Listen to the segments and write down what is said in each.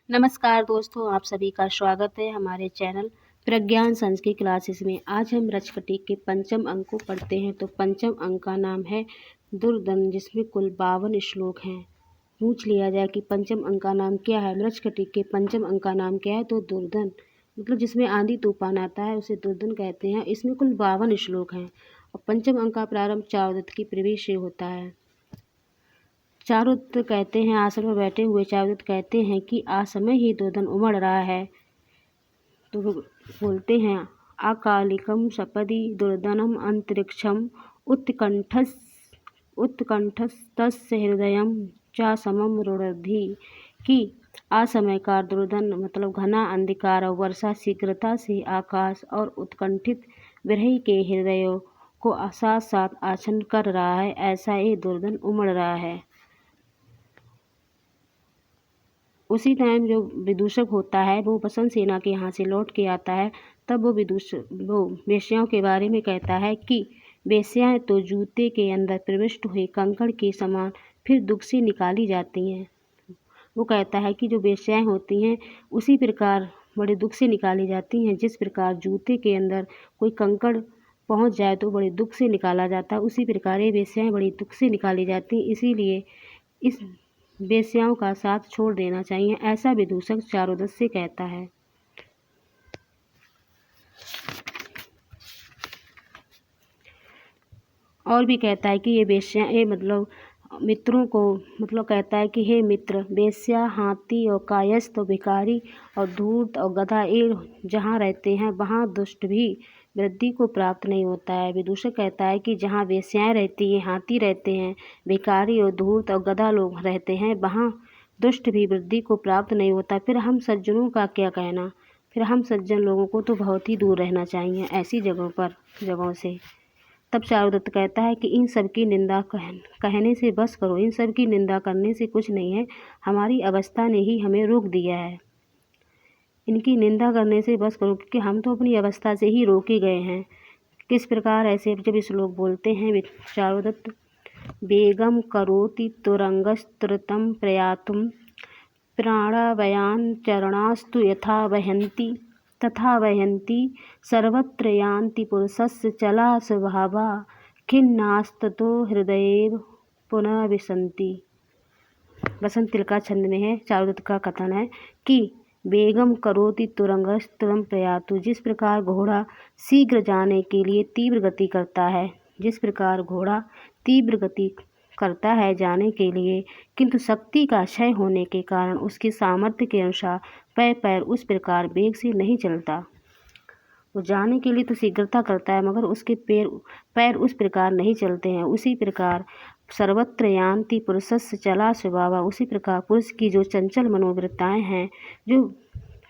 नमस्कार दोस्तों, आप सभी का स्वागत है हमारे चैनल प्रज्ञान संस की क्लासेस में। आज हम रचकटी के पंचम अंक को पढ़ते हैं। तो पंचम अंक का नाम है दुर्दन, जिसमें कुल 52 श्लोक हैं। पूछ लिया जाए कि पंचम अंक का नाम क्या है। रचकटी के पंचम अंक का नाम क्या है? तो दुर्दन, मतलब जिसमें आंधी तूफान आता है उसे दुर्दन कहते हैं। इसमें कुल 52 श्लोक हैं और पंचम अंक का प्रारंभ चारुदत्त की प्रवेश से होता है। चारुदत्त कहते हैं, आसन पर बैठे हुए चारुदत्त कहते हैं कि असमय ही दुर्दन उमड़ रहा है। तो वो बोलते हैं, अकालिकम सपदि दुर्दनम अंतरिक्षम उत्कंठस्तस्य हृदयम च समम रुणद्धि। कि असमय का दुर्दन मतलब घना अंधकार और वर्षा शीघ्रता से आकाश और उत्कंठित विरही के हृदयों को साथ साथ आच्छन्न कर रहा है, ऐसा ये दुर्दन उमड़ रहा है। उसी टाइम जो विदूषक होता है वो बसंत सेना के यहाँ से लौट के आता है। तब वो वेश्याओं के बारे में कहता है कि वेश्याएं तो जूते के अंदर प्रविष्ट हुए कंकड़ के समान फिर दुख से निकाली जाती हैं। वो कहता है कि जो वेश्याएं होती हैं उसी प्रकार बड़े दुख से निकाली जाती हैं। जिस प्रकार जूते के अंदर कोई कंकड़ पहुंच जाए तो बड़े दुख से निकाला जाता है, उसी प्रकार ये वेश्याएं बड़ी दुख से निकाली जाती हैं। इसीलिए इस वेश्याओं का साथ छोड़ देना चाहिए, ऐसा विदूषक चारुदत्त से कहता है। और भी कहता है कि ये वेश्या मतलब मित्रों को मतलब कहता है कि हे मित्र, वेश्या, हाथी और कायस्थ और भिखारी और धूर्त और गधा ये जहाँ रहते हैं वहाँ दुष्ट भी वृद्धि को प्राप्त नहीं होता है। विदूषक कहता है कि जहाँ वेश्याएं रहती हैं, हाथी रहते हैं, भिखारी और धूर्त और गधा लोग रहते हैं, वहाँ दुष्ट भी वृद्धि को प्राप्त नहीं होता। फिर हम सज्जनों का क्या कहना। फिर हम सज्जन लोगों को तो बहुत ही दूर रहना चाहिए ऐसी जगहों से। तब चारुदत्त कहता है कि इन सब की निंदा कहने से बस करो। इन सब की निंदा करने से कुछ नहीं है, हमारी अवस्था ने ही हमें रोक दिया है। इनकी निंदा करने से बस करो, क्योंकि हम तो अपनी अवस्था से ही रोके गए हैं। किस प्रकार ऐसे जब इस लोग बोलते हैं चारुदत्त, बेगम करोति तुरंगस्तृतम प्रयातुम प्राणावयान चरणास्तु यथा वहन्ति तथा वहन्ति सर्वत्र यान्ति पुरुषस्य चला स्वभावा खिन्नास्ततो हृदये पुनः विसन्ति। बसंत तिलका छंद में है। चारुदत्त का कथन है कि बेगम करोति तुरंगस्तुरम प्रयातु, जिस प्रकार घोड़ा शीघ्र जाने के लिए तीव्र गति करता है, जिस प्रकार घोड़ा तीव्र गति करता है जाने के लिए, किंतु शक्ति का क्षय होने के कारण उसके सामर्थ्य के अनुसार पैर उस प्रकार वेग से नहीं चलता। वो जाने के लिए तो शीघ्रता करता है मगर उसके पैर उस प्रकार नहीं चलते हैं। उसी प्रकार सर्वत्र यान्ति पुरुषस्य चला स्वभावा, उसी प्रकार पुरुष की जो चंचल मनोवृत्ताएं हैं, जो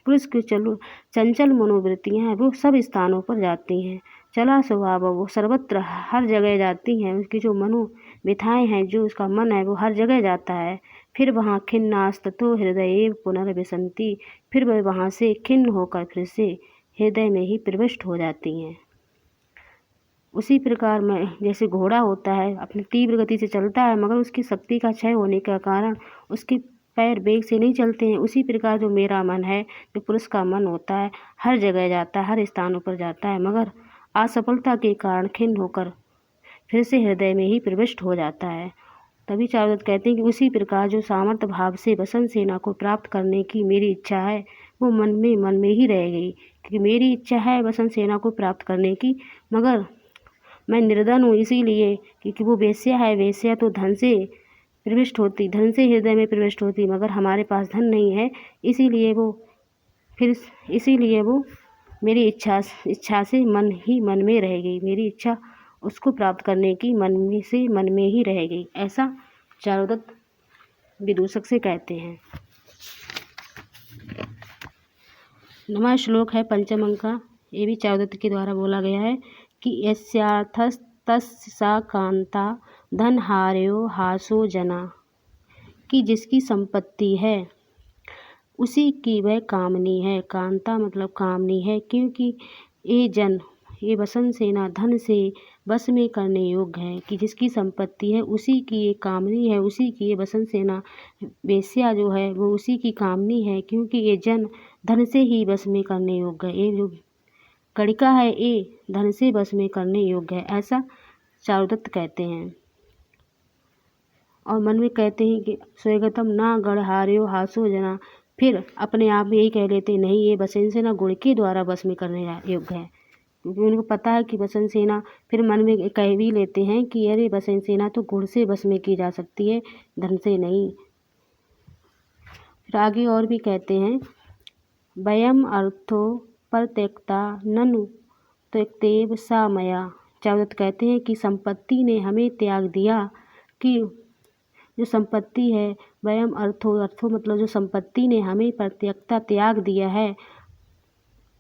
पुरुष की चंचल मनोवृत्तियाँ हैं, वो सब स्थानों पर जाती हैं। चला स्वभाव, वो सर्वत्र हर जगह जाती हैं। उसकी जो मनोव्यथाएं हैं, जो उसका मन है, वो हर जगह जाता है। फिर वहाँ खिन्नास्ततो हृदये पुनर्विसन्ति, फिर वह वहाँ से खिन्न होकर फिर से हृदय में ही प्रविष्ट हो जाती हैं। उसी प्रकार में जैसे घोड़ा होता है, अपनी तीव्र गति से चलता है मगर उसकी शक्ति का क्षय होने के कारण उसके पैर वेग से नहीं चलते हैं। उसी प्रकार जो मेरा मन है, जो पुरुष का मन होता है, हर जगह जाता है, हर स्थानों पर जाता है, मगर असफलता के कारण खिन्न होकर फिर से हृदय में ही प्रविष्ट हो जाता है। तभी चारुदत्त कहते हैं कि उसी प्रकार जो सामर्थ्य भाव से बसंत सेना को प्राप्त करने की मेरी इच्छा है, वो मन में ही रह गई। क्योंकि मेरी इच्छा है बसंत सेना को प्राप्त करने की, मगर मैं निर्धन हूँ, इसीलिए क्योंकि वो वेश्या है। वेश्या तो धन से प्रविष्ट होती, धन से हृदय में प्रविष्ट होती, मगर हमारे पास धन नहीं है, इसीलिए वो मेरी इच्छा से मन में रह गई। मेरी इच्छा उसको प्राप्त करने की मन में ही रह गई, ऐसा चारुदत्त विदूषक से कहते हैं। नवा श्लोक है पंचम अंक का, ये भी चारुदत्त के द्वारा बोला गया है कि यस्यार्थस्तस्य सा कांता धनहार्यो हासो जना, कि जिसकी संपत्ति है उसी की वह कामनी है। कांता मतलब कामनी है, क्योंकि ये बसंत सेना धन से बस में करने योग्य है, कि जिसकी संपत्ति है उसी की ये कामनी है, उसी की ये बसंत सेना वेश्या जो है वो उसी की कामनी है, क्योंकि ये जन धन से ही बस में करने योग्य है। ये जो गणिका है ये धन से बस में करने योग्य है, ऐसा चारुदत्त कहते हैं। और मन में कहते हैं कि स्वगतम ना गढ़हार्यो हासो जना, फिर अपने आप में यही कह लेते नहीं, ये बसंत सेना गुण के द्वारा बस में करने योग्य है, क्योंकि उनको पता है कि बसंत सेना, फिर मन में कह भी लेते हैं कि अरे बसंत सेना तो गुण से बस में की जा सकती है, धन से नहीं। फिर आगे और भी कहते हैं, वयम अर्थो पर त्यक्ता ननु त्यक्तेव सा मया। चारुदत्त कहते हैं कि संपत्ति ने हमें त्याग दिया, कि जो संपत्ति है वयम अर्थो मतलब जो संपत्ति ने हमें प्रत्यक्षता त्याग दिया है,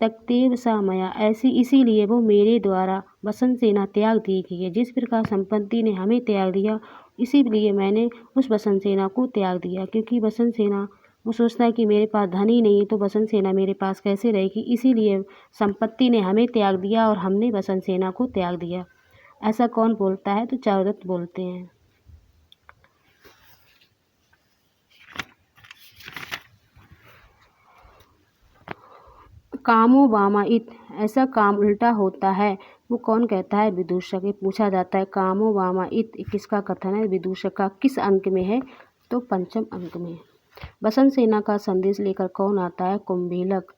त्यक्तेव सा मया, ऐसी इसीलिए वो मेरे द्वारा बसंत सेना त्याग दी गई है। जिस प्रकार संपत्ति ने हमें त्याग दिया, इसीलिए मैंने उस बसंत सेना को त्याग दिया, क्योंकि बसंत सेना वो सोचता है कि मेरे पास धन ही नहीं है तो बसंत सेना मेरे पास कैसे रहेगी, इसीलिए संपत्ति ने हमें त्याग दिया और हमने बसंत सेना को त्याग दिया। ऐसा कौन बोलता है? तो चारुदत्त बोलते हैं। कामो वामा इत, ऐसा काम उल्टा होता है, वो कौन कहता है? विदूषक। ये पूछा जाता है कामो वामा इत किसका कथन है? विदूषक का। किस अंक में है? तो पंचम अंक में। बसंत सेना का संदेश लेकर कौन आता है? कुंभीलक।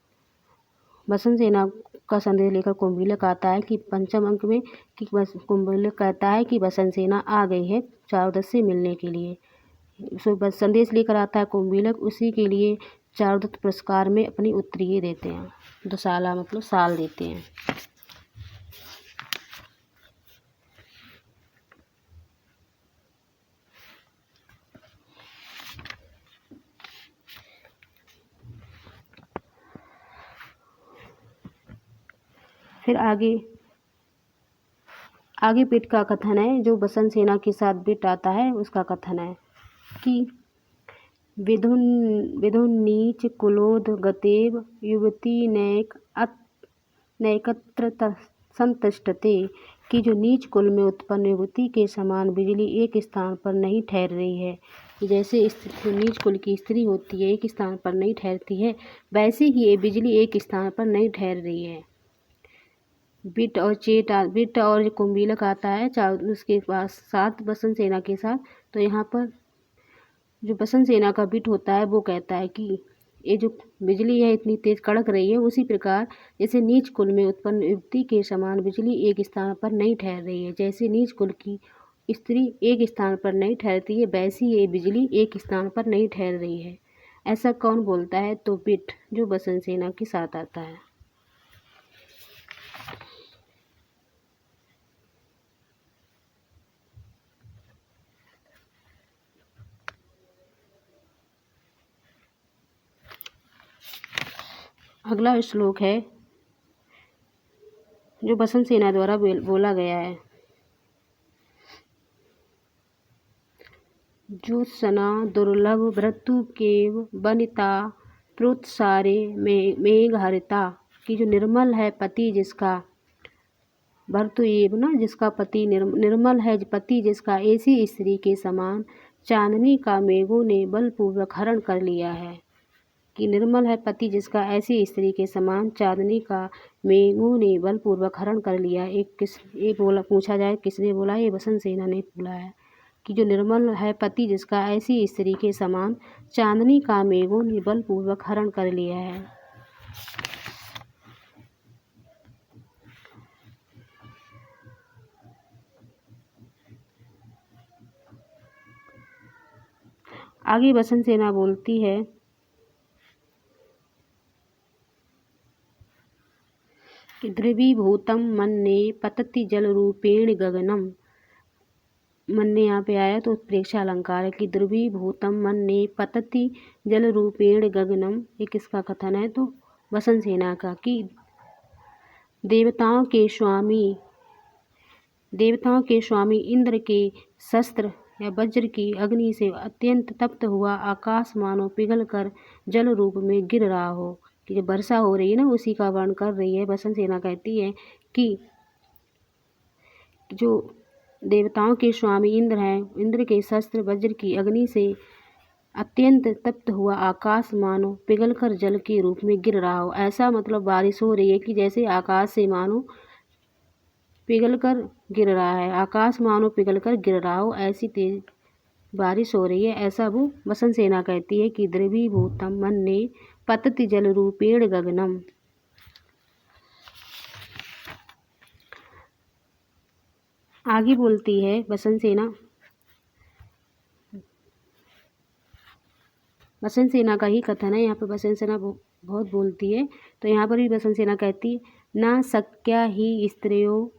बसंत सेना का संदेश लेकर कुंभीलक आता है कि पंचम अंक में, कि कुंभीलक कहता है कि बसंत सेना आ गई है चारुदत्त से मिलने के लिए। सो बस संदेश लेकर आता है कुंभीलक, उसी के लिए चारुदत्त पुरस्कार में अपनी उत्तरीय देते हैं, दुशाला मतलब साल देते हैं। फिर आगे बिट का कथन है, जो बसंत सेना के साथ बिट आता है उसका कथन है कि विधुन नीच कुलोद गतेव युवती नैकत्र संतष्टते, कि जो नीच कुल में उत्पन्न युवती के समान बिजली एक स्थान पर नहीं ठहर रही है। जैसे नीच कुल की स्त्री होती है एक स्थान पर नहीं ठहरती है, वैसे ही ये बिजली एक स्थान पर नहीं ठहर रही है। बिट और कुंभीलक आता है उसके पास साथ बसंत सेना के साथ। तो यहाँ पर जो बसंत सेना का बिट होता है वो कहता है कि ये जो बिजली है इतनी तेज कड़क रही है, उसी प्रकार जैसे नीच कुल में उत्पन्न युवती के समान बिजली एक स्थान पर नहीं ठहर रही है। जैसे नीच कुल की स्त्री एक स्थान पर नहीं ठहरती है, वैसी ये बिजली एक स्थान पर नहीं ठहर रही है। ऐसा कौन बोलता है? तो बिट, जो बसंत सेना के साथ आता है। अगला श्लोक है जो बसंत सेना द्वारा बोला गया है। जो सना दुर्लभ भृतु केव बनिता प्रोत्सारे मेघ हरिता, कि जो निर्मल है पति जिसका, भर्तु एव ना जिसका पति निर्मल है पति जिसका, ऐसी स्त्री के समान चांदनी का मेघों ने बलपूर्वक हरण कर लिया है। कि निर्मल है पति जिसका, ऐसी स्त्री के समान चांदनी का मेघों ने बलपूर्वक हरण कर लिया। ये बोला, पूछा जाए किसने बोला? ये बसंत सेना ने बोला है कि जो निर्मल है पति जिसका, ऐसी स्त्री के समान चांदनी का मेघों ने बलपूर्वक हरण कर लिया है। आगे बसंत सेना बोलती है कि द्रवीभूतम मन्ये पतति जल रूपेण गगनम। मन्ये यहाँ पे आया तो प्रेक्षा अलंकार है कि द्रवीभूतम मन्ये पतति जल रूपेण गगनम। ये किसका कथन है? तो बसंत सेना का। कि देवताओं के स्वामी इंद्र के शस्त्र या वज्र की अग्नि से अत्यंत तप्त हुआ आकाश मानो पिघल कर जल रूप में गिर रहा हो। कि जब वर्षा हो रही है ना, उसी का वर्णन कर रही है। बसंत सेना कहती है कि जो देवताओं के स्वामी इंद्र हैं, इंद्र के शस्त्र वज्र की अग्नि से अत्यंत तप्त हुआ आकाश मानो पिघलकर जल के रूप में गिर रहा हो। ऐसा मतलब बारिश हो रही है कि जैसे आकाश से मानो पिघलकर गिर रहा है, आकाश मानो पिघलकर गिर रहा हो, ऐसी तेज बारिश हो रही है। ऐसा वो बसंत सेना कहती है कि द्रवीभूतम मन्ये पतति जल रूपेण गगनम। आगे बोलती है बसंत सेना, बसंत सेना का ही कथन है। यहाँ पर बसंत सेना बहुत बोलती है, तो यहाँ पर भी बसंत सेना कहती है, न शक्या ही स्त्रियो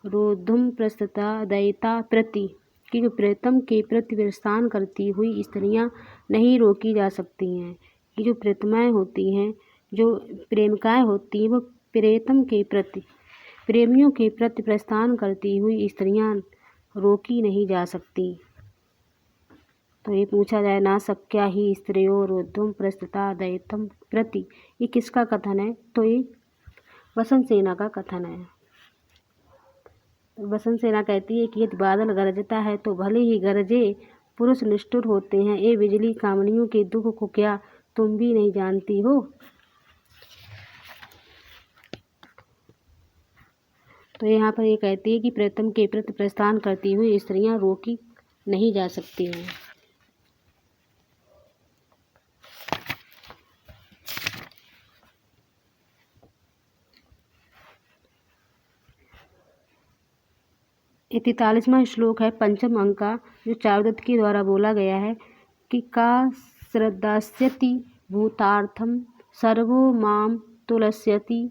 रोद्धुम प्रस्तुता दयिता प्रति, कि जो प्रेतम के प्रति प्रस्थान करती हुई स्त्रियाँ नहीं रोकी जा सकती हैं। कि जो प्रेतमाएँ होती हैं, जो प्रेमिकाएँ होती हैं, वो प्रेतम के प्रति, प्रेमियों के प्रति प्रस्थान करती हुई स्त्रियाँ रोकी नहीं जा सकती। तो ये पूछा जाए, ना शक्या ही स्त्रियो रोद्धुम प्रस्तुता दयितम प्रति, ये किसका कथन है? तो ये बसंत सेना का कथन है। बसंत सेना कहती है कि यदि बादल गरजता है तो भले ही गरजे, पुरुष निष्ठुर होते हैं। ए बिजली कामनियों के दुख को क्या तुम भी नहीं जानती हो? तो यहाँ पर ये कहती है कि प्रेतम के प्रति प्रस्थान करती हुई स्त्रियाँ रोकी नहीं जा सकती हैं। ये 43वां श्लोक है, पंचम अंक का, जो चारुदत्त के द्वारा बोला गया है कि का श्रद्धास्यति भूतार्थम सर्वो माम तुलस्यति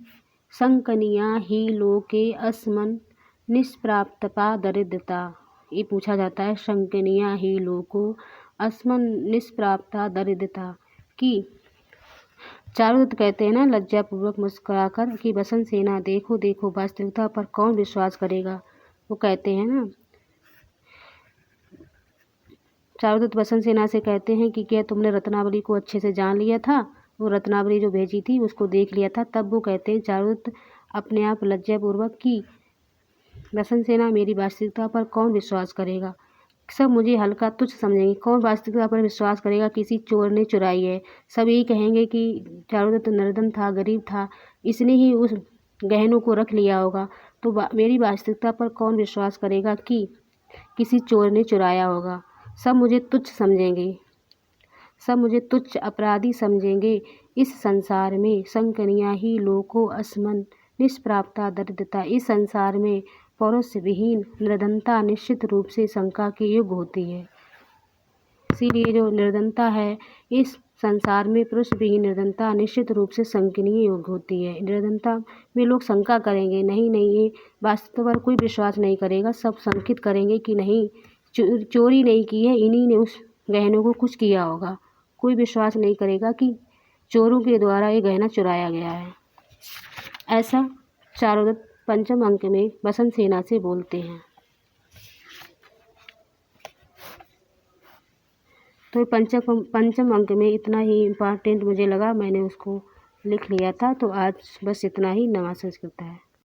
संकनिया ही लोके अस्मन् निष्प्राप्तपा दरिद्रता। ये पूछा जाता है, संकनिया ही लोको अस्मन् निष्प्राप्ता दरिद्रता, कि चारुदत्त कहते हैं ना लज्जापूर्वक मुस्कुराकर कि बसंत सेना देखो देखो, वास्तविकता पर कौन विश्वास करेगा। वो कहते हैं ना, चारुदत्त बसंत सेना से कहते हैं कि क्या तुमने रत्नावली को अच्छे से जान लिया था? वो रत्नावली जो भेजी थी उसको देख लिया था? तब वो कहते हैं चारुदत्त अपने आप लज्जापूर्वक कि बसंत सेना मेरी वास्तविकता पर कौन विश्वास करेगा, सब मुझे हल्का तुच्छ समझेंगे, कौन वास्तविकता पर विश्वास करेगा, किसी चोर ने चुराई है। सब यही कहेंगे कि चारुदत्त निर्धन था, गरीब था, इसने ही उस गहनों को रख लिया होगा। तो मेरी वास्तविकता पर कौन विश्वास करेगा कि किसी चोर ने चुराया होगा। सब मुझे तुच्छ समझेंगे, सब मुझे तुच्छ अपराधी समझेंगे। इस संसार में संकनिया ही लोको अस्मन् निष्प्राप्ता दरिद्रता, इस संसार में पुरुष विहीन निर्धनता निश्चित रूप से शंका के योग्य होती है। इसीलिए जो निर्धनता है, इस संसार में पुरुष विहीन निर्धनता निश्चित रूप से शंकनीय योग्य होती है। निर्धनता में लोग शंका करेंगे, नहीं नहीं ये वास्तव पर कोई विश्वास नहीं करेगा, सब शंकित करेंगे कि नहीं चोरी नहीं की है, इन्हीं ने उस गहनों को कुछ किया होगा। कोई विश्वास नहीं करेगा कि चोरों के द्वारा ये गहना चुराया गया है। ऐसा चारुदत्त पंचम अंक में बसंत सेना से बोलते हैं। तो पंचम अंक में इतना ही इम्पॉर्टेंट मुझे लगा, मैंने उसको लिख लिया था। तो आज बस इतना ही। नमः संस्कृत है।